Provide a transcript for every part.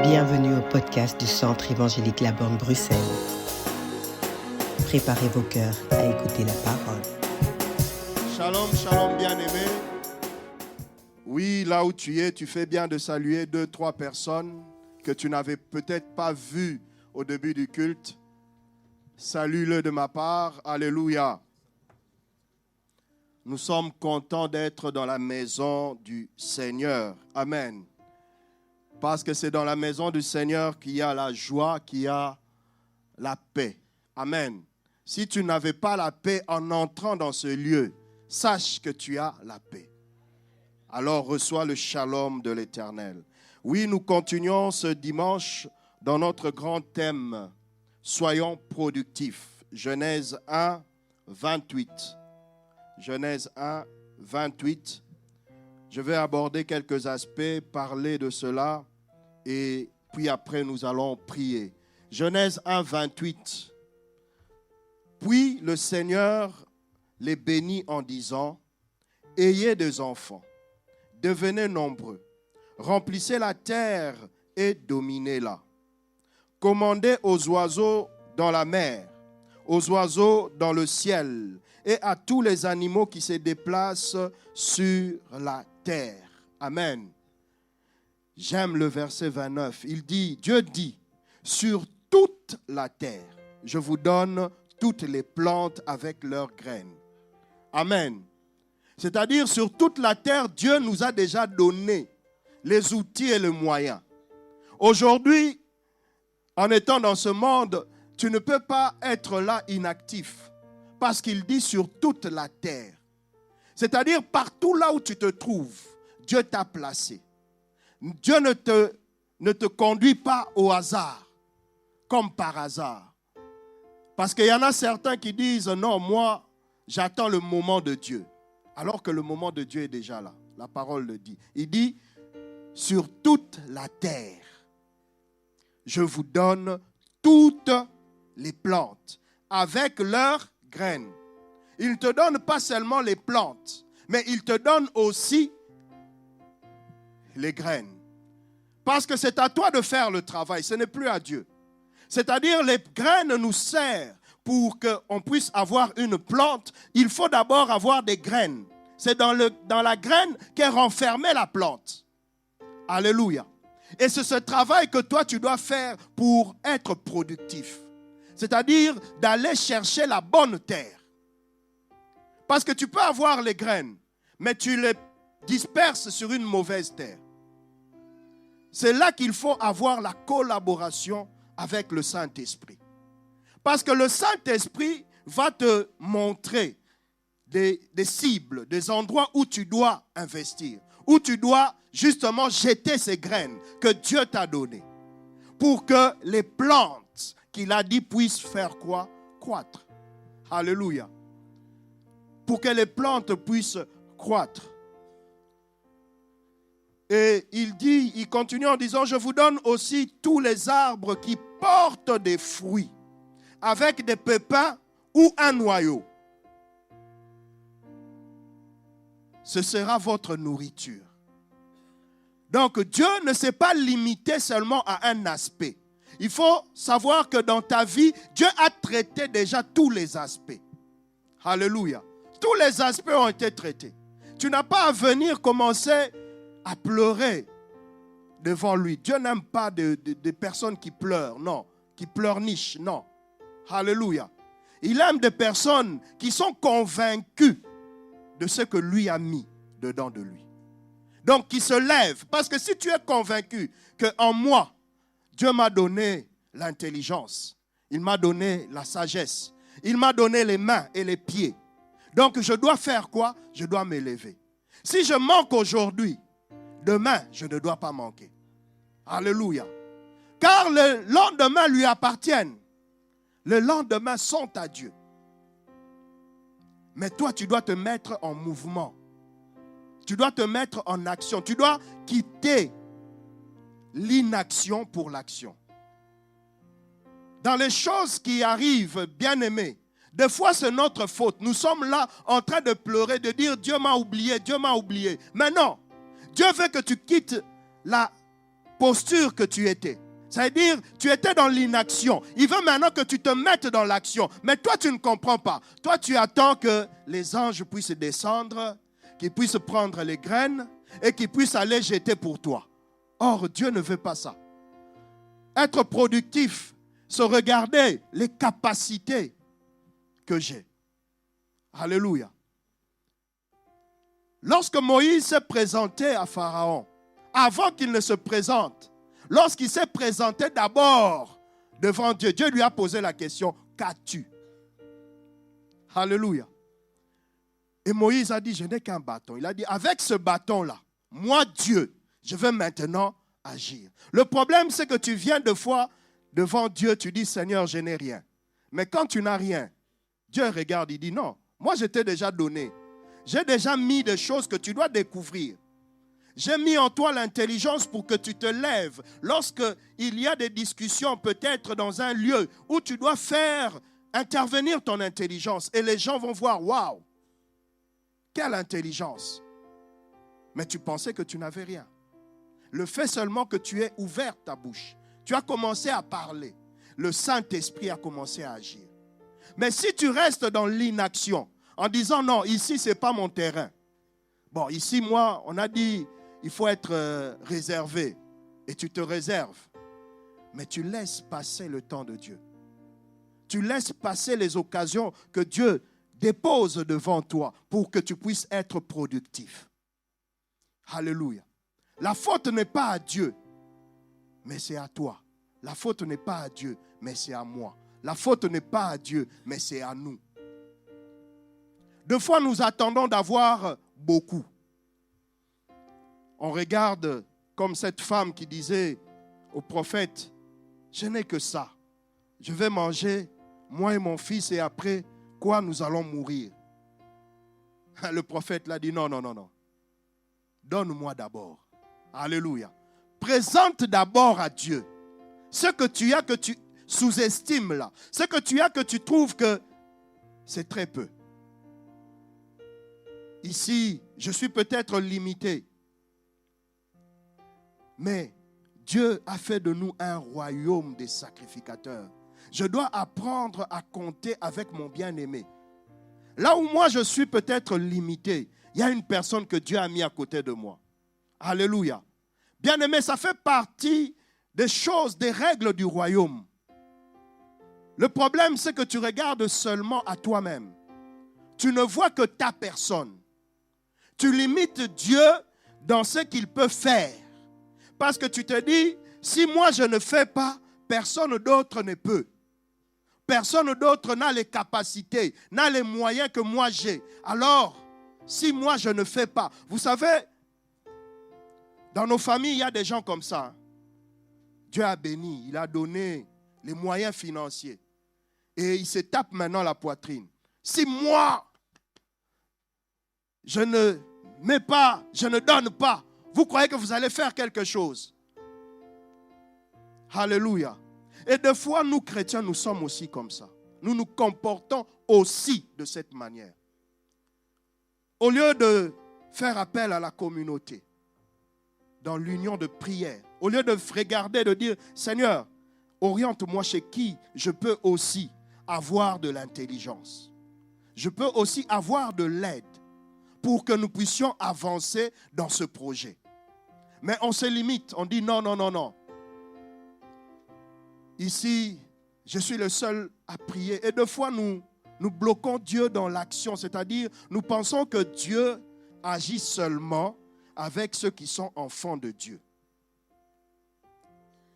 Bienvenue au podcast du Centre évangélique La Borne Bruxelles. Préparez vos cœurs à écouter la parole. Shalom, shalom bien-aimé. Oui, là où tu es, tu fais bien de saluer 2-3 personnes que tu n'avais peut-être pas vues au début du culte. Salue-le de ma part. Alléluia. Nous sommes contents d'être dans la maison du Seigneur. Amen. Parce que c'est dans la maison du Seigneur qu'il y a la joie, qu'il y a la paix. Amen. Si tu n'avais pas la paix en entrant dans ce lieu, sache que tu as la paix. Alors reçois le shalom de l'Éternel. Oui, nous continuons ce dimanche dans notre grand thème. Soyons productifs. Genèse 1, 28. Genèse 1, 28. Je vais aborder quelques aspects, parler de cela, et puis après nous allons prier. Genèse 1, 28. Puis le Seigneur les bénit en disant, « Ayez des enfants, devenez nombreux, remplissez la terre et dominez-la. Commandez aux oiseaux dans la mer, aux oiseaux dans le ciel, et à tous les animaux qui se déplacent sur la terre. » Amen. J'aime le verset 29. Il dit, Dieu dit, sur toute la terre, je vous donne toutes les plantes avec leurs graines. Amen. C'est-à-dire, sur toute la terre, Dieu nous a déjà donné les outils et les moyens. Aujourd'hui, en étant dans ce monde, tu ne peux pas être là inactif. Parce qu'il dit sur toute la terre. C'est-à-dire partout là où tu te trouves, Dieu t'a placé. Dieu ne te conduit pas au hasard, comme par hasard. Parce qu'il y en a certains qui disent, non, moi, j'attends le moment de Dieu. Alors que le moment de Dieu est déjà là. La parole le dit. Il dit, sur toute la terre, je vous donne toutes les plantes avec leurs graines. Il ne te donne pas seulement les plantes, mais il te donne aussi les graines. Parce que c'est à toi de faire le travail, ce n'est plus à Dieu. C'est-à-dire les graines nous servent pour qu'on puisse avoir une plante. Il faut d'abord avoir des graines. C'est dans la graine qu'est renfermée la plante. Alléluia. Et c'est ce travail que toi tu dois faire pour être productif. C'est-à-dire d'aller chercher la bonne terre. Parce que tu peux avoir les graines, mais tu les disperses sur une mauvaise terre. C'est là qu'il faut avoir la collaboration avec le Saint-Esprit. Parce que le Saint-Esprit va te montrer des cibles, des endroits où tu dois investir, où tu dois justement jeter ces graines que Dieu t'a données. Pour que les plantes qu'il a dit puissent faire quoi? Croître. Alléluia. Pour que les plantes puissent croître. Et il continue en disant, je vous donne aussi tous les arbres qui portent des fruits, avec des pépins ou un noyau. Ce sera votre nourriture. Donc Dieu ne s'est pas limité seulement à un aspect. Il faut savoir que dans ta vie, Dieu a traité déjà tous les aspects. Alléluia. Tous les aspects ont été traités. Tu n'as pas à venir commencer à pleurer devant lui. Dieu n'aime pas des personnes qui pleurent, non. Qui pleurnichent, non. Alléluia. Il aime des personnes qui sont convaincues de ce que lui a mis dedans de lui. Donc, qui se lèvent. Parce que si tu es convaincu qu'en moi, Dieu m'a donné l'intelligence, il m'a donné la sagesse, il m'a donné les mains et les pieds. Donc, je dois faire quoi? Je dois m'élever. Si je manque aujourd'hui, demain, je ne dois pas manquer. Alléluia. Car le lendemain lui appartiennent. Le lendemain sont à Dieu. Mais toi, tu dois te mettre en mouvement. Tu dois te mettre en action. Tu dois quitter l'inaction pour l'action. Dans les choses qui arrivent, bien-aimés, des fois c'est notre faute. Nous sommes là en train de pleurer, de dire Dieu m'a oublié, Dieu m'a oublié. Mais non, Dieu veut que tu quittes posture que tu étais. C'est-à-dire, tu étais dans l'inaction. Il veut maintenant que tu te mettes dans l'action. Mais toi, tu ne comprends pas. Toi, tu attends que les anges puissent descendre, qu'ils puissent prendre les graines et qu'ils puissent aller jeter pour toi. Or, Dieu ne veut pas ça. Être productif, se regarder les capacités que j'ai. Alléluia. Lorsque Moïse s'est présenté à Pharaon, avant qu'il ne se présente, lorsqu'il s'est présenté d'abord devant Dieu, Dieu lui a posé la question, qu'as-tu? Alléluia. Et Moïse a dit, je n'ai qu'un bâton. Il a dit, avec ce bâton-là, moi Dieu, je veux maintenant agir. Le problème, c'est que tu viens de fois devant Dieu, tu dis, Seigneur, je n'ai rien. Mais quand tu n'as rien, Dieu regarde, il dit, non, moi je t'ai déjà donné. J'ai déjà mis des choses que tu dois découvrir. J'ai mis en toi l'intelligence pour que tu te lèves. Lorsqu'il y a des discussions, peut-être dans un lieu où tu dois faire intervenir ton intelligence. Et les gens vont voir, waouh, quelle intelligence. Mais tu pensais que tu n'avais rien. Le fait seulement que tu aies ouvert ta bouche, tu as commencé à parler. Le Saint-Esprit a commencé à agir. Mais si tu restes dans l'inaction, en disant non, ici, ce n'est pas mon terrain. Bon, ici, moi, on a dit, il faut être réservé. Et tu te réserves. Mais tu laisses passer le temps de Dieu. Tu laisses passer les occasions que Dieu dépose devant toi pour que tu puisses être productif. Alléluia. La faute n'est pas à Dieu, mais c'est à toi. La faute n'est pas à Dieu, mais c'est à moi. La faute n'est pas à Dieu, mais c'est à nous. Deux fois, nous attendons d'avoir beaucoup. On regarde comme cette femme qui disait au prophète, je n'ai que ça. Je vais manger, moi et mon fils, et après, quoi, nous allons mourir. Le prophète l'a dit, non, non, non, non. Donne-moi d'abord. Alléluia. Présente d'abord à Dieu ce que tu as que tu sous-estimes là. Ce que tu as que tu trouves que c'est très peu. Ici, je suis peut-être limité. Mais Dieu a fait de nous un royaume des sacrificateurs. Je dois apprendre à compter avec mon bien-aimé. Là où moi je suis peut-être limité, il y a une personne que Dieu a mis à côté de moi. Alléluia. Bien-aimé, ça fait partie des choses, des règles du royaume. Le problème, c'est que tu regardes seulement à toi-même. Tu ne vois que ta personne. Tu limites Dieu dans ce qu'il peut faire. Parce que tu te dis, si moi je ne fais pas, personne d'autre ne peut. Personne d'autre n'a les capacités, n'a les moyens que moi j'ai. Alors, si moi je ne fais pas, vous savez, dans nos familles, il y a des gens comme ça. Dieu a béni, il a donné les moyens financiers. Et il se tape maintenant la poitrine. Si moi, je ne mets pas, je ne donne pas, vous croyez que vous allez faire quelque chose? Alléluia. Et des fois, nous chrétiens, nous sommes aussi comme ça. Nous nous comportons aussi de cette manière. Au lieu de faire appel à la communauté, dans l'union de prière, au lieu de regarder, de dire, Seigneur, oriente-moi chez qui je peux aussi avoir de l'intelligence. Je peux aussi avoir de l'aide pour que nous puissions avancer dans ce projet. Mais on se limite, on dit non, non, non, non. Ici, je suis le seul à prier. Et des fois, nous bloquons Dieu dans l'action. C'est-à-dire, nous pensons que Dieu agit seulement avec ceux qui sont enfants de Dieu.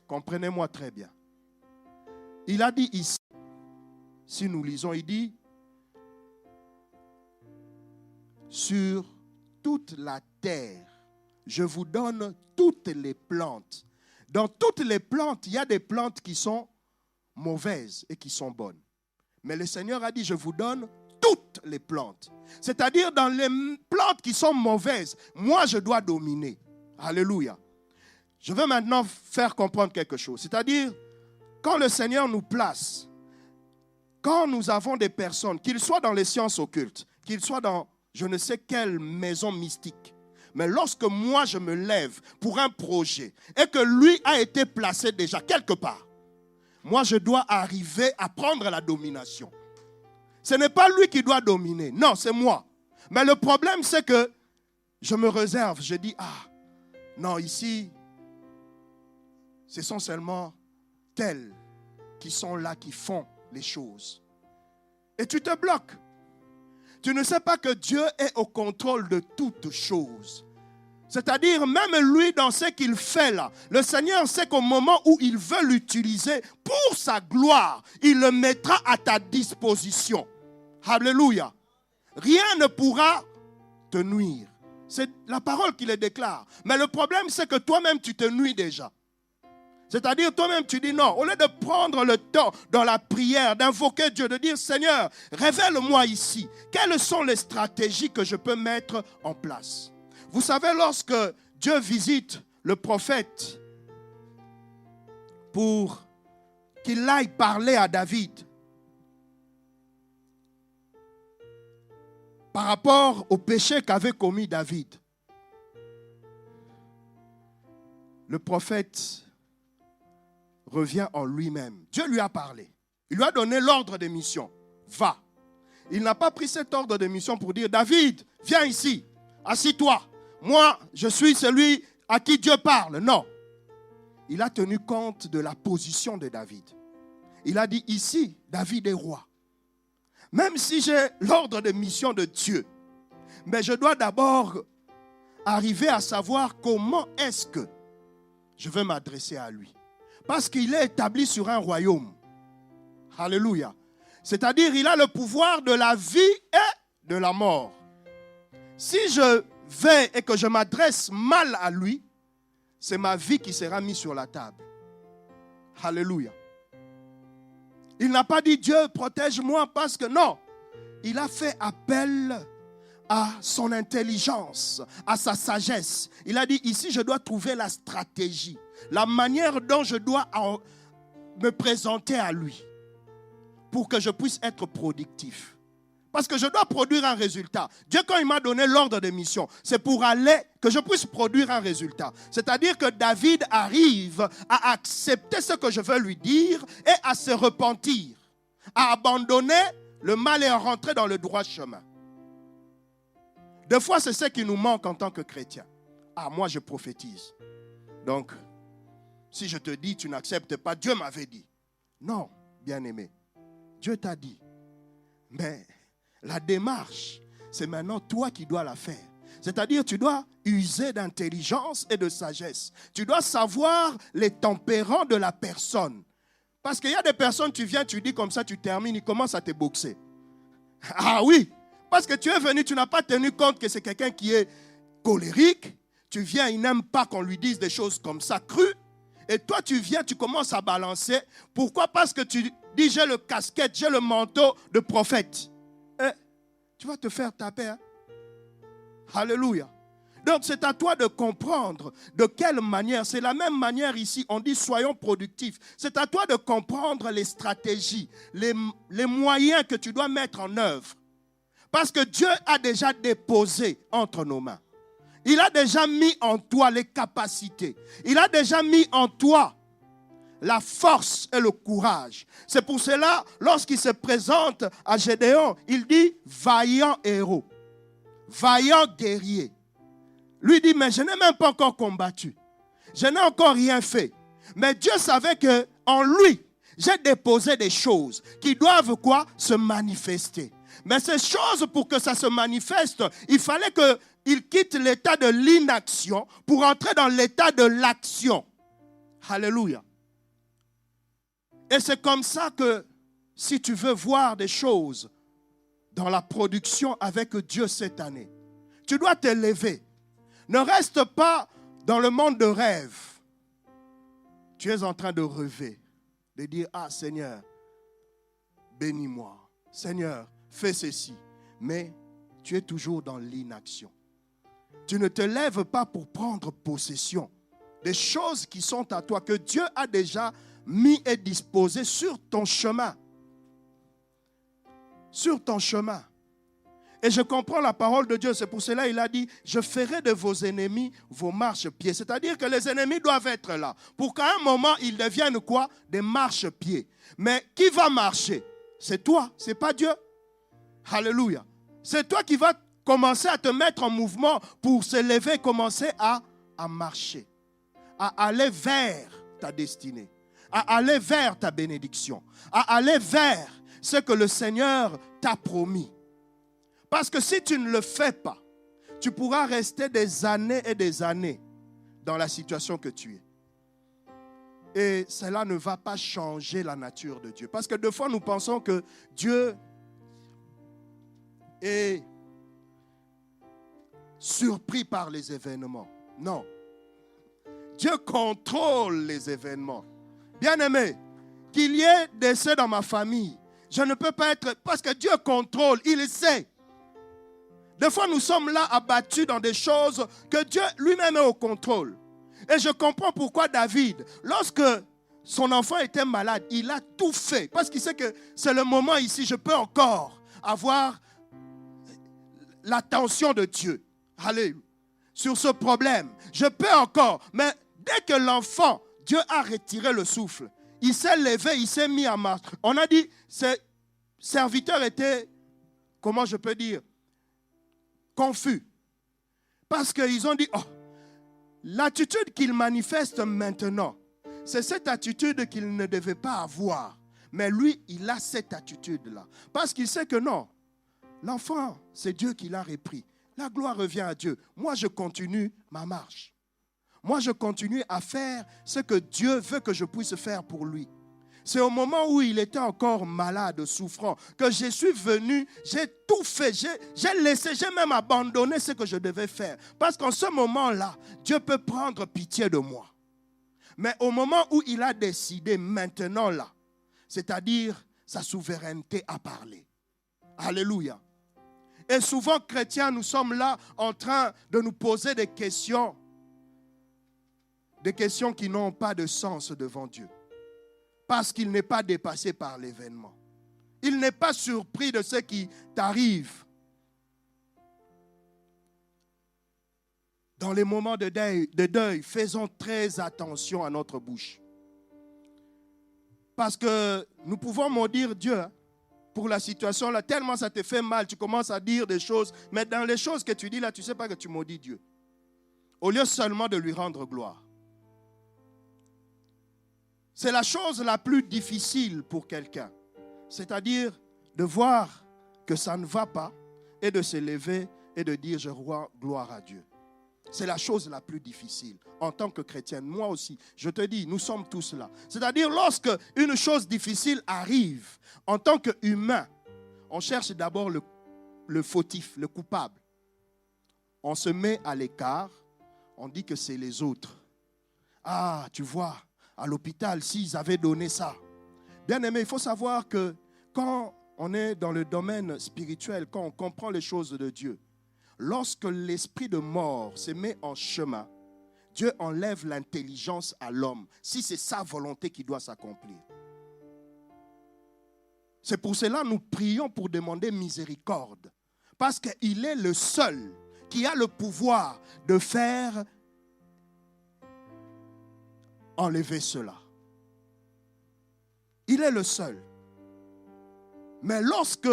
Comprenez-moi très bien. Il a dit ici, si nous lisons, il dit, sur toute la terre, je vous donne toutes les plantes. Dans toutes les plantes, il y a des plantes qui sont mauvaises et qui sont bonnes. Mais le Seigneur a dit, je vous donne toutes les plantes. C'est-à-dire, dans les plantes qui sont mauvaises, moi, je dois dominer. Alléluia. Je veux maintenant faire comprendre quelque chose. C'est-à-dire, quand le Seigneur nous place, quand nous avons des personnes, qu'ils soient dans les sciences occultes, qu'ils soient dans je ne sais quelle maison mystique, Mais lorsque moi je me lève pour un projet et que lui a été placé déjà quelque part, moi je dois arriver à prendre la domination. Ce n'est pas lui qui doit dominer, non, c'est moi. Mais le problème c'est que je me réserve, je dis, non, ici, ce sont seulement tels qui sont là, qui font les choses. Et tu te bloques. Tu ne sais pas que Dieu est au contrôle de toutes choses. C'est-à-dire, même lui, dans ce qu'il fait là, le Seigneur sait qu'au moment où il veut l'utiliser pour sa gloire, il le mettra à ta disposition. Alléluia. Rien ne pourra te nuire. C'est la parole qui le déclare. Mais le problème, c'est que toi-même, tu te nuis déjà. C'est-à-dire, toi-même, tu dis non. Au lieu de prendre le temps dans la prière, d'invoquer Dieu, de dire, Seigneur, révèle-moi ici. Quelles sont les stratégies que je peux mettre en place? Vous savez, lorsque Dieu visite le prophète pour qu'il aille parler à David par rapport au péché qu'avait commis David, le prophète revient en lui-même. Dieu lui a parlé. Il lui a donné l'ordre de mission. Va. Il n'a pas pris cet ordre de mission pour dire, David, viens ici, assis-toi. Moi, je suis celui à qui Dieu parle. Non. Il a tenu compte de la position de David. Il a dit, ici, David est roi. Même si j'ai l'ordre de mission de Dieu, mais je dois d'abord arriver à savoir comment est-ce que je vais m'adresser à lui. Parce qu'il est établi sur un royaume. Alléluia. C'est-à-dire, il a le pouvoir de la vie et de la mort. Si je vais et que je m'adresse mal à lui, c'est ma vie qui sera mise sur la table. Alléluia. Il n'a pas dit, Dieu, protège-moi parce que non. Il a fait appel à son intelligence, à sa sagesse. Il a dit, ici, je dois trouver la stratégie, la manière dont je dois me présenter à lui pour que je puisse être productif. Parce que je dois produire un résultat. Dieu, quand il m'a donné l'ordre de mission, c'est pour aller, que je puisse produire un résultat. C'est-à-dire que David arrive à accepter ce que je veux lui dire et à se repentir, à abandonner le mal et à rentrer dans le droit chemin. Des fois, c'est ce qui nous manque en tant que chrétiens. Moi, je prophétise. Donc, si je te dis, tu n'acceptes pas, Dieu m'avait dit. Non, bien-aimé, Dieu t'a dit. Mais la démarche, c'est maintenant toi qui dois la faire. C'est-à-dire, tu dois user d'intelligence et de sagesse. Tu dois savoir les tempéraments de la personne. Parce qu'il y a des personnes, tu viens, tu dis comme ça, tu termines, ils commencent à te boxer. Ah oui, parce que tu es venu, tu n'as pas tenu compte que c'est quelqu'un qui est colérique. Tu viens, il n'aime pas qu'on lui dise des choses comme ça, crues. Et toi, tu viens, tu commences à balancer. Pourquoi? Parce que tu dis, j'ai le casquette, j'ai le manteau de prophète. Tu vas te faire taper. Hein? Alléluia. Donc, c'est à toi de comprendre de quelle manière. C'est la même manière ici. On dit soyons productifs. C'est à toi de comprendre les stratégies, les moyens que tu dois mettre en œuvre. Parce que Dieu a déjà déposé entre nos mains. Il a déjà mis en toi les capacités. Il a déjà mis en toi la force et le courage. C'est pour cela, lorsqu'il se présente à Gédéon, il dit vaillant héros, vaillant guerrier. Lui dit, mais je n'ai même pas encore combattu. Je n'ai encore rien fait. Mais Dieu savait que en lui, j'ai déposé des choses qui doivent quoi? Se manifester. Mais ces choses, pour que ça se manifeste, il fallait qu'il quitte l'état de l'inaction pour entrer dans l'état de l'action. Alléluia. Et c'est comme ça que si tu veux voir des choses dans la production avec Dieu cette année, tu dois te lever. Ne reste pas dans le monde de rêve. Tu es en train de rêver, de dire, Seigneur, bénis-moi. Seigneur, fais ceci. Mais tu es toujours dans l'inaction. Tu ne te lèves pas pour prendre possession des choses qui sont à toi, que Dieu a déjà mis et disposé sur ton chemin. Sur ton chemin. Et je comprends la parole de Dieu. C'est pour cela qu'il a dit, je ferai de vos ennemis vos marchepieds. C'est-à-dire que les ennemis doivent être là. Pour qu'à un moment, ils deviennent quoi? Des marchepieds. Mais qui va marcher? C'est toi, c'est pas Dieu. Alléluia. C'est toi qui vas commencer à te mettre en mouvement pour se lever, commencer à marcher. À aller vers ta destinée. À aller vers ta bénédiction. À aller vers ce que le Seigneur t'a promis. Parce que si tu ne le fais pas, tu pourras rester des années et des années dans la situation que tu es. Et cela ne va pas changer la nature de Dieu. Parce que des fois, nous pensons que Dieu est surpris par les événements. Non. Dieu contrôle les événements. Bien-aimé, qu'il y ait décès dans ma famille, je ne peux pas être... Parce que Dieu contrôle, il sait. Des fois, nous sommes là abattus dans des choses que Dieu lui-même est au contrôle. Et je comprends pourquoi David, lorsque son enfant était malade, il a tout fait. Parce qu'il sait que c'est le moment ici, je peux encore avoir l'attention de Dieu. Alléluia. Sur ce problème, je peux encore. Mais dès que l'enfant, Dieu a retiré le souffle, il s'est levé, il s'est mis à marche. On a dit, ses serviteurs étaient, comment je peux dire, confus. Parce qu'ils ont dit, oh, l'attitude qu'il manifeste maintenant, c'est cette attitude qu'il ne devait pas avoir. Mais lui, il a cette attitude-là. Parce qu'il sait que non, l'enfant, c'est Dieu qui l'a repris. La gloire revient à Dieu. Moi, je continue ma marche. Moi, je continue à faire ce que Dieu veut que je puisse faire pour lui. C'est au moment où il était encore malade, souffrant, que je suis venu, j'ai tout fait, j'ai laissé, j'ai même abandonné ce que je devais faire. Parce qu'en ce moment-là, Dieu peut prendre pitié de moi. Mais au moment où il a décidé, maintenant là, c'est-à-dire sa souveraineté à parler. Alléluia. Et souvent, chrétiens, nous sommes là en train de nous poser des questions qui n'ont pas de sens devant Dieu. Parce qu'il n'est pas dépassé par l'événement. Il n'est pas surpris de ce qui t'arrive. Dans les moments de deuil, faisons très attention à notre bouche. Parce que nous pouvons maudire Dieu pour la situation là. Tellement ça te fait mal, tu commences à dire des choses. Mais dans les choses que tu dis là, tu ne sais pas que tu maudis Dieu. Au lieu seulement de lui rendre gloire. C'est la chose la plus difficile pour quelqu'un. C'est-à-dire de voir que ça ne va pas et de se lever et de dire je rends gloire à Dieu. C'est la chose la plus difficile en tant que chrétien. Moi aussi, je te dis, nous sommes tous là. C'est-à-dire lorsque une chose difficile arrive, en tant qu'humain, on cherche d'abord le fautif, le coupable. On se met à l'écart, on dit que c'est les autres. Ah, tu vois, à l'hôpital, s'ils avaient donné ça. Bien aimé, il faut savoir que quand on est dans le domaine spirituel, quand on comprend les choses de Dieu, lorsque l'esprit de mort se met en chemin, Dieu enlève l'intelligence à l'homme, si c'est sa volonté qui doit s'accomplir. C'est pour cela que nous prions pour demander miséricorde. Parce qu'il est le seul qui a le pouvoir de faire enlever cela. Il est le seul. Mais lorsque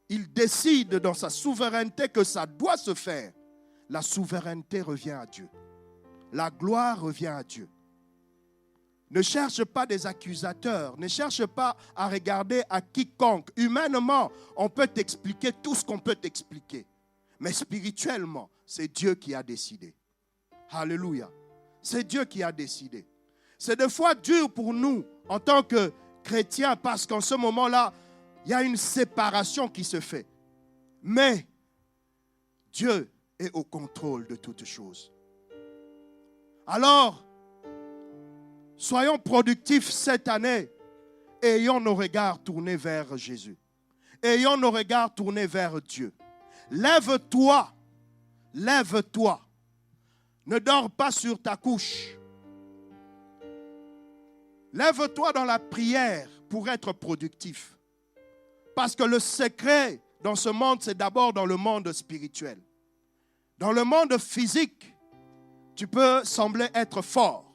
il décide dans sa souveraineté que ça doit se faire, la souveraineté revient à Dieu. La gloire revient à Dieu. Ne cherche pas des accusateurs, ne cherche pas à regarder à quiconque. Humainement, on peut t'expliquer tout ce qu'on peut t'expliquer. Mais spirituellement, c'est Dieu qui a décidé. Alléluia. C'est Dieu qui a décidé. C'est des fois dur pour nous en tant que chrétiens parce qu'en ce moment-là, il y a une séparation qui se fait. Mais Dieu est au contrôle de toutes choses. Alors, soyons productifs cette année. Ayons nos regards tournés vers Jésus. Ayons nos regards tournés vers Dieu. Lève-toi. Lève-toi. Ne dors pas sur ta couche. Lève-toi dans la prière pour être productif. Parce que le secret dans ce monde, c'est d'abord dans le monde spirituel. Dans le monde physique, tu peux sembler être fort.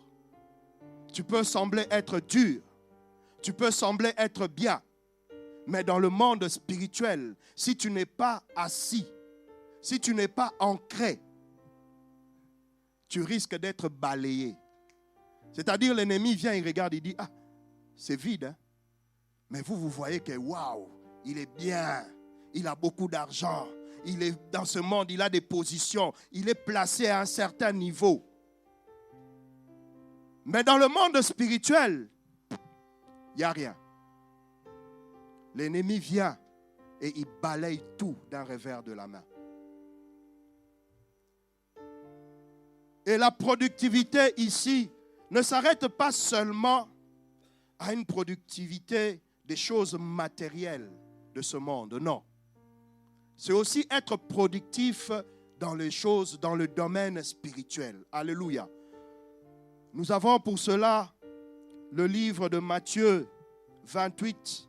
Tu peux sembler être dur. Tu peux sembler être bien. Mais dans le monde spirituel, si tu n'es pas assis, si tu n'es pas ancré, tu risques d'être balayé. C'est-à-dire, l'ennemi vient, il regarde, il dit, ah, c'est vide, hein? Mais vous voyez que, waouh, il est bien, il a beaucoup d'argent, il est dans ce monde, il a des positions, il est placé à un certain niveau. Mais dans le monde spirituel, il n'y a rien. L'ennemi vient et il balaye tout d'un revers de la main. Et la productivité ici ne s'arrête pas seulement à une productivité des choses matérielles de ce monde, non. C'est aussi être productif dans les choses, dans le domaine spirituel. Alléluia. Nous avons pour cela le livre de Matthieu 28,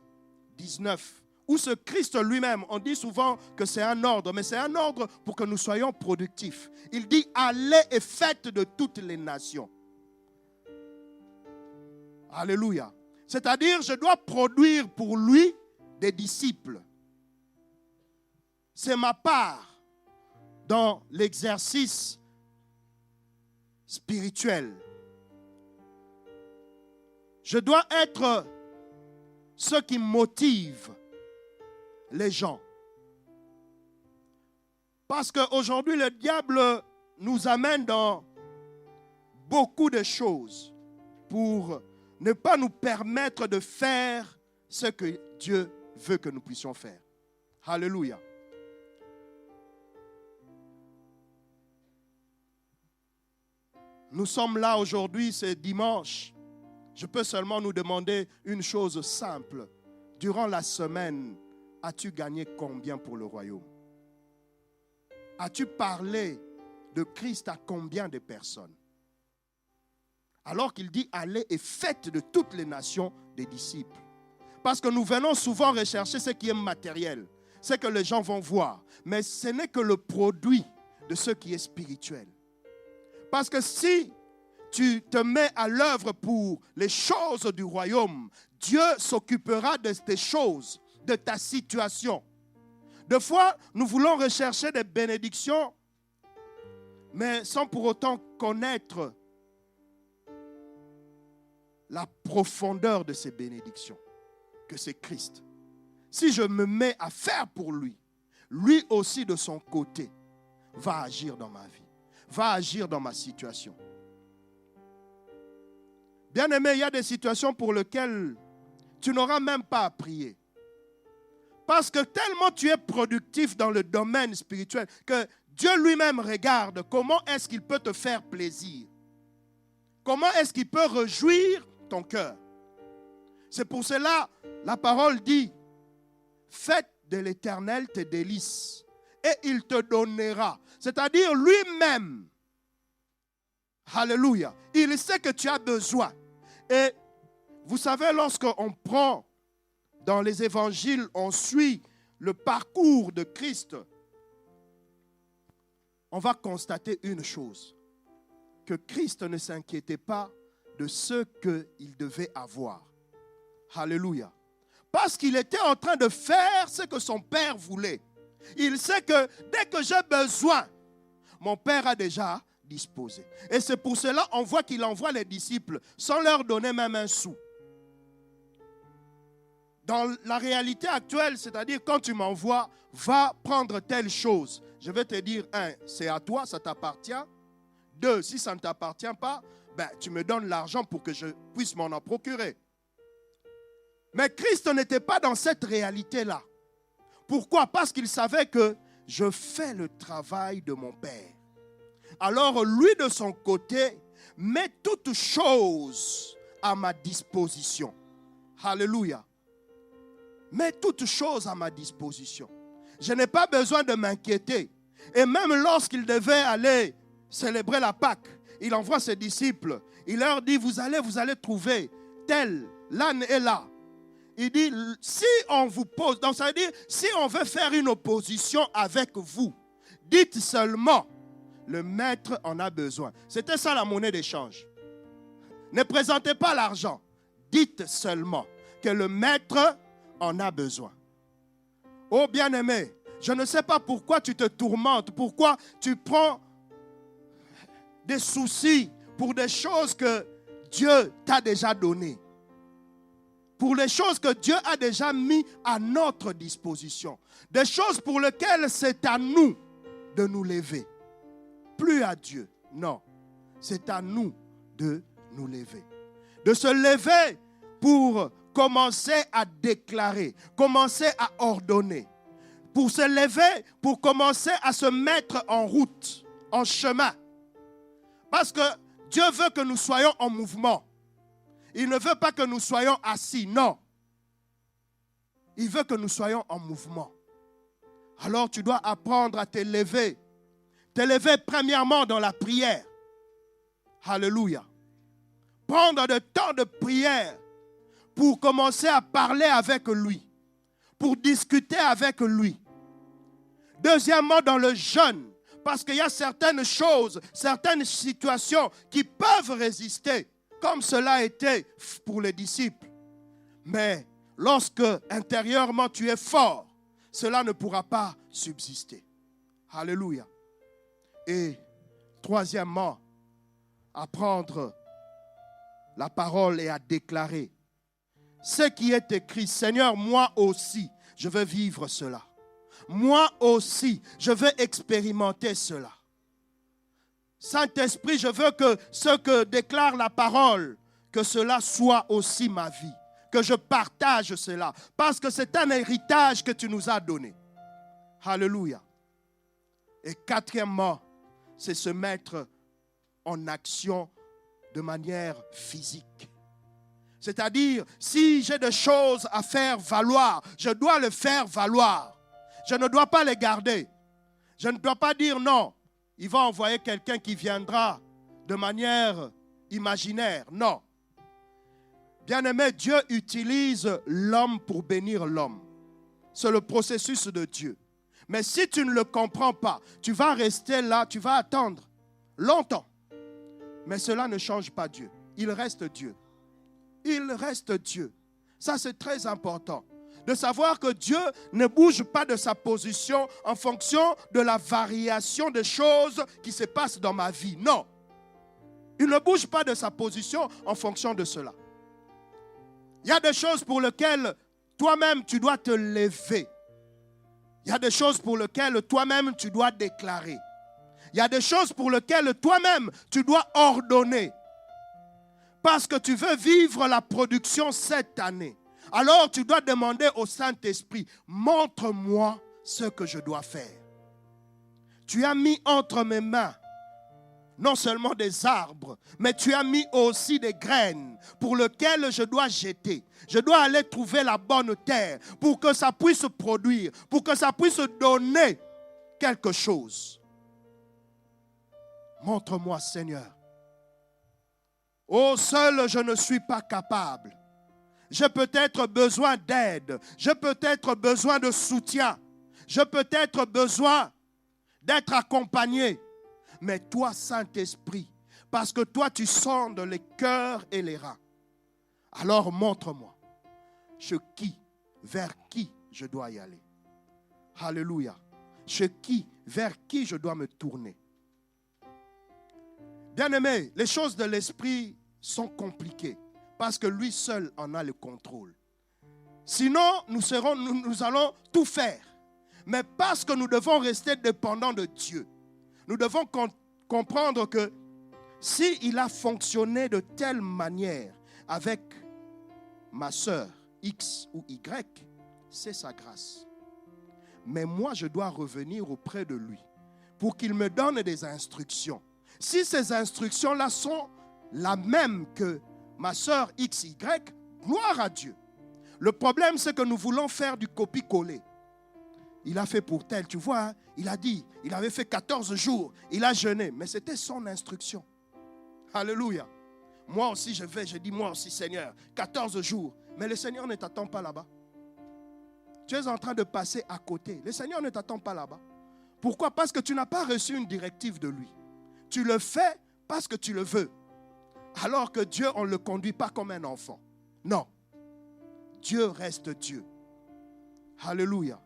19, où ce Christ lui-même, on dit souvent que c'est un ordre, mais c'est un ordre pour que nous soyons productifs. Il dit, allez et faites de toutes les nations. Alléluia. C'est-à-dire, je dois produire pour lui des disciples. C'est ma part dans l'exercice spirituel. Je dois être ce qui motive les gens. Parce qu'aujourd'hui, le diable nous amène dans beaucoup de choses pour ne pas nous permettre de faire ce que Dieu veut que nous puissions faire. Alléluia. Nous sommes là aujourd'hui, c'est dimanche. Je peux seulement nous demander une chose simple. Durant la semaine, as-tu gagné combien pour le royaume? As-tu parlé de Christ à combien de personnes? Alors qu'il dit, allez et faites de toutes les nations des disciples. Parce que nous venons souvent rechercher ce qui est matériel, ce que les gens vont voir. Mais ce n'est que le produit de ce qui est spirituel. Parce que si tu te mets à l'œuvre pour les choses du royaume, Dieu s'occupera de tes choses, de ta situation. Des fois, nous voulons rechercher des bénédictions, mais sans pour autant connaître la profondeur de ces bénédictions, que c'est Christ. Si je me mets à faire pour lui, lui aussi de son côté va agir dans ma vie, va agir dans ma situation. Bien-aimé, il y a des situations pour lesquelles tu n'auras même pas à prier. Parce que tellement tu es productif dans le domaine spirituel que Dieu lui-même regarde comment est-ce qu'il peut te faire plaisir. Comment est-ce qu'il peut réjouir ton cœur. C'est pour cela, la parole dit, faites de l'Éternel tes délices et il te donnera. C'est-à-dire lui-même. Alléluia. Il sait que tu as besoin. Et vous savez, lorsqu'on prend dans les évangiles, on suit le parcours de Christ, on va constater une chose, que Christ ne s'inquiétait pas de ce qu'il devait avoir. Alléluia. Parce qu'il était en train de faire ce que son Père voulait. Il sait que dès que j'ai besoin, mon Père a déjà disposé. Et c'est pour cela on voit qu'il envoie les disciples sans leur donner même un sou. Dans la réalité actuelle, c'est-à-dire quand tu m'envoies, va prendre telle chose. Je vais te dire, 1, c'est à toi, ça t'appartient. 2, si ça ne t'appartient pas, tu me donnes l'argent pour que je puisse m'en procurer. Mais Christ n'était pas dans cette réalité-là. Pourquoi? Parce qu'il savait que je fais le travail de mon Père. Alors lui de son côté met toutes choses à ma disposition. Alléluia. Met toutes choses à ma disposition. Je n'ai pas besoin de m'inquiéter. Et même lorsqu'il devait aller célébrer la Pâque, il envoie ses disciples. Il leur dit, vous allez trouver tel, l'âne est là. Il dit, si on vous pose, donc ça veut dire, si on veut faire une opposition avec vous, dites seulement, le maître en a besoin. C'était ça la monnaie d'échange. Ne présentez pas l'argent. Dites seulement que le maître en a besoin. Oh bien-aimé, je ne sais pas pourquoi tu te tourmentes, pourquoi tu prends des soucis pour des choses que Dieu t'a déjà données. Pour les choses que Dieu a déjà mis à notre disposition. Des choses pour lesquelles c'est à nous de nous lever. Plus à Dieu, non. C'est à nous de nous lever. De se lever pour commencer à déclarer, commencer à ordonner. Pour se lever, pour commencer à se mettre en route, en chemin. Parce que Dieu veut que nous soyons en mouvement. Il ne veut pas que nous soyons assis, non. Il veut que nous soyons en mouvement. Alors tu dois apprendre à te lever. Te lever premièrement dans la prière. Alléluia. Prendre le temps de prière pour commencer à parler avec lui. Pour discuter avec lui. Deuxièmement, dans le jeûne. Parce qu'il y a certaines choses, certaines situations qui peuvent résister. Comme cela a été pour les disciples. Mais lorsque intérieurement tu es fort, cela ne pourra pas subsister. Alléluia. Et troisièmement, apprendre la parole et à déclarer. Ce qui est écrit, Seigneur, moi aussi, je veux vivre cela. Moi aussi, je veux expérimenter cela. Saint-Esprit, je veux que ce que déclare la parole, que cela soit aussi ma vie. Que je partage cela. Parce que c'est un héritage que tu nous as donné. Alléluia. Et quatrièmement, c'est se mettre en action de manière physique. C'est-à-dire, si j'ai des choses à faire valoir, je dois le faire valoir. Je ne dois pas les garder. Je ne dois pas dire non. Il va envoyer quelqu'un qui viendra de manière imaginaire. Non. Bien-aimé, Dieu utilise l'homme pour bénir l'homme. C'est le processus de Dieu. Mais si tu ne le comprends pas, tu vas rester là, tu vas attendre longtemps. Mais cela ne change pas Dieu. Il reste Dieu. Il reste Dieu. Ça, c'est très important. De savoir que Dieu ne bouge pas de sa position en fonction de la variation des choses qui se passent dans ma vie. Non. Il ne bouge pas de sa position en fonction de cela. Il y a des choses pour lesquelles toi-même tu dois te lever. Il y a des choses pour lesquelles toi-même tu dois déclarer. Il y a des choses pour lesquelles toi-même tu dois ordonner. Parce que tu veux vivre la production cette année. Alors tu dois demander au Saint-Esprit, montre-moi ce que je dois faire. Tu as mis entre mes mains non seulement des arbres, mais tu as mis aussi des graines pour lesquelles je dois jeter. Je dois aller trouver la bonne terre pour que ça puisse produire, pour que ça puisse donner quelque chose. Montre-moi, Seigneur. Oh, seul je ne suis pas capable. J'ai peut-être besoin d'aide. J'ai peut-être besoin de soutien. J'ai peut-être besoin d'être accompagné. Mais toi, Saint-Esprit, parce que toi, tu sondes les cœurs et les reins. Alors montre-moi vers qui je dois y aller. Alléluia. Vers qui je dois me tourner. Bien-aimés, les choses de l'esprit sont compliquées parce que lui seul en a le contrôle. Sinon, nous allons tout faire. Mais parce que nous devons rester dépendants de Dieu, nous devons comprendre que s'il a fonctionné de telle manière avec ma sœur X ou Y, c'est sa grâce. Mais moi, je dois revenir auprès de lui pour qu'il me donne des instructions. Si ces instructions-là sont la même que ma sœur XY, gloire à Dieu. Le problème, c'est que nous voulons faire du copier-coller. Il a fait pour tel, tu vois, hein, il a dit, il avait fait 14 jours, il a jeûné, mais c'était son instruction. Alléluia. Moi aussi, je dis moi aussi, Seigneur, 14 jours, Mais le Seigneur ne t'attend pas là-bas. Tu es en train de passer à côté. Le Seigneur ne t'attend pas là-bas. Pourquoi? Parce que tu n'as pas reçu une directive de lui. Tu le fais parce que tu le veux. Alors que Dieu, on ne le conduit pas comme un enfant. Non. Dieu reste Dieu. Alléluia.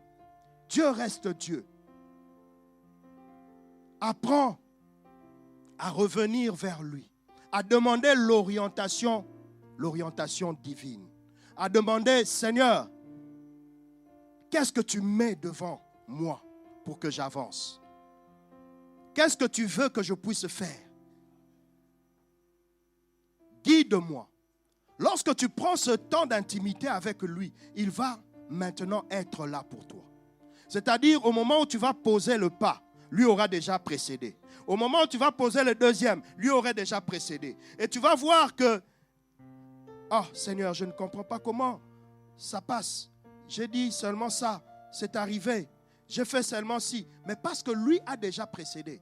Dieu reste Dieu. Apprends à revenir vers lui, à demander l'orientation divine, à demander, Seigneur, qu'est-ce que tu mets devant moi pour que j'avance? Qu'est-ce que tu veux que je puisse faire? Guide-moi. Lorsque tu prends ce temps d'intimité avec lui, il va maintenant être là pour toi. C'est-à-dire, au moment où tu vas poser le pas, lui aura déjà précédé. Au moment où tu vas poser le deuxième, lui aurait déjà précédé. Et tu vas voir que, oh Seigneur, je ne comprends pas comment ça passe. J'ai dit seulement ça, c'est arrivé. J'ai fait seulement ci. Mais parce que lui a déjà précédé.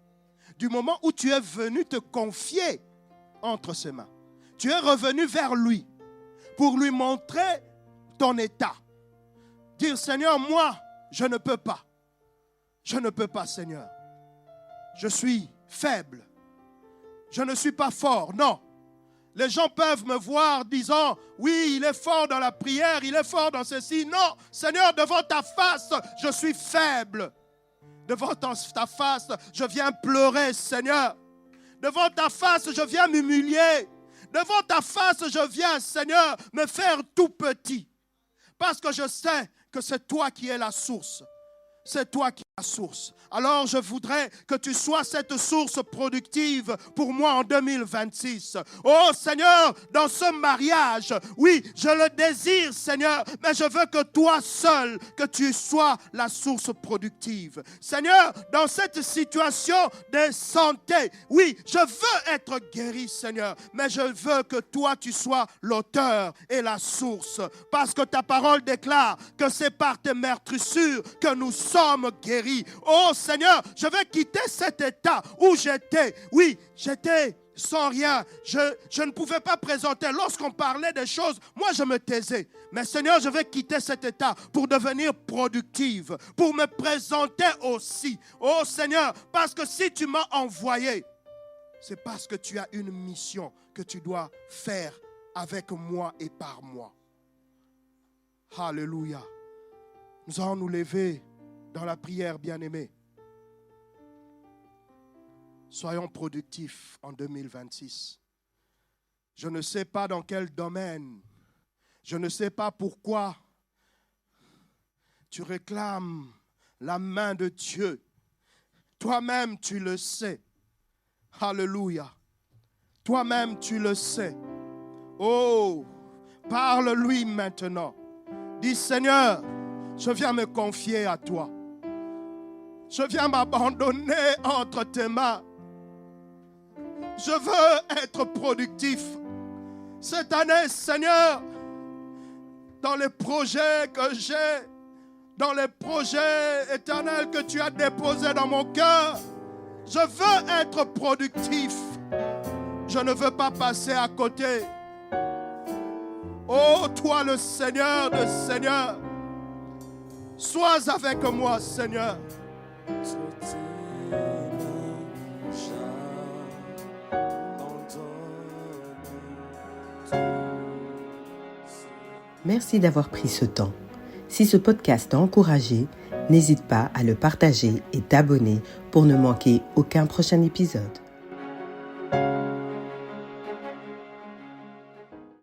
Du moment où tu es venu te confier entre ses mains, tu es revenu vers lui pour lui montrer ton état. Dire, Seigneur, moi, je ne peux pas. Je ne peux pas, Seigneur. Je suis faible. Je ne suis pas fort. Non. Les gens peuvent me voir disant, oui, il est fort dans la prière, il est fort dans ceci. Non, Seigneur, devant ta face, je suis faible. Devant ta face, je viens pleurer, Seigneur. Devant ta face, je viens m'humilier. Devant ta face, je viens, Seigneur, me faire tout petit. Parce que je sais que c'est toi qui es la source. C'est toi qui es la source. Alors je voudrais que tu sois cette source productive pour moi en 2026. Oh Seigneur, dans ce mariage, oui, je le désire Seigneur, mais je veux que toi seul, que tu sois la source productive. Seigneur, dans cette situation de santé, oui, je veux être guéri Seigneur, mais je veux que toi tu sois l'auteur et la source. Parce que ta parole déclare que c'est par tes meurtrissures que nous sommes guéris. Oh Seigneur, je vais quitter cet état où j'étais. Oui, j'étais sans rien. Je ne pouvais pas présenter. Lorsqu'on parlait des choses, moi je me taisais. Mais Seigneur, je vais quitter cet état pour devenir productive, pour me présenter aussi. Oh Seigneur, parce que si tu m'as envoyé, c'est parce que tu as une mission que tu dois faire avec moi et par moi. Alléluia. Nous allons nous lever dans la prière, bien-aimés. Soyons productifs en 2026. Je ne sais pas dans quel domaine, je ne sais pas pourquoi tu réclames la main de Dieu. Toi-même, tu le sais. Alléluia. Toi-même, tu le sais. Oh, parle-lui maintenant. Dis, Seigneur, je viens me confier à toi. Je viens m'abandonner entre tes mains. Je veux être productif. Cette année, Seigneur, dans les projets que j'ai, dans les projets éternels que tu as déposés dans mon cœur, je veux être productif. Je ne veux pas passer à côté. Oh, toi le Seigneur des Seigneurs, sois avec moi, Seigneur. Merci d'avoir pris ce temps. Si ce podcast t'a encouragé, n'hésite pas à le partager et t'abonner pour ne manquer aucun prochain épisode.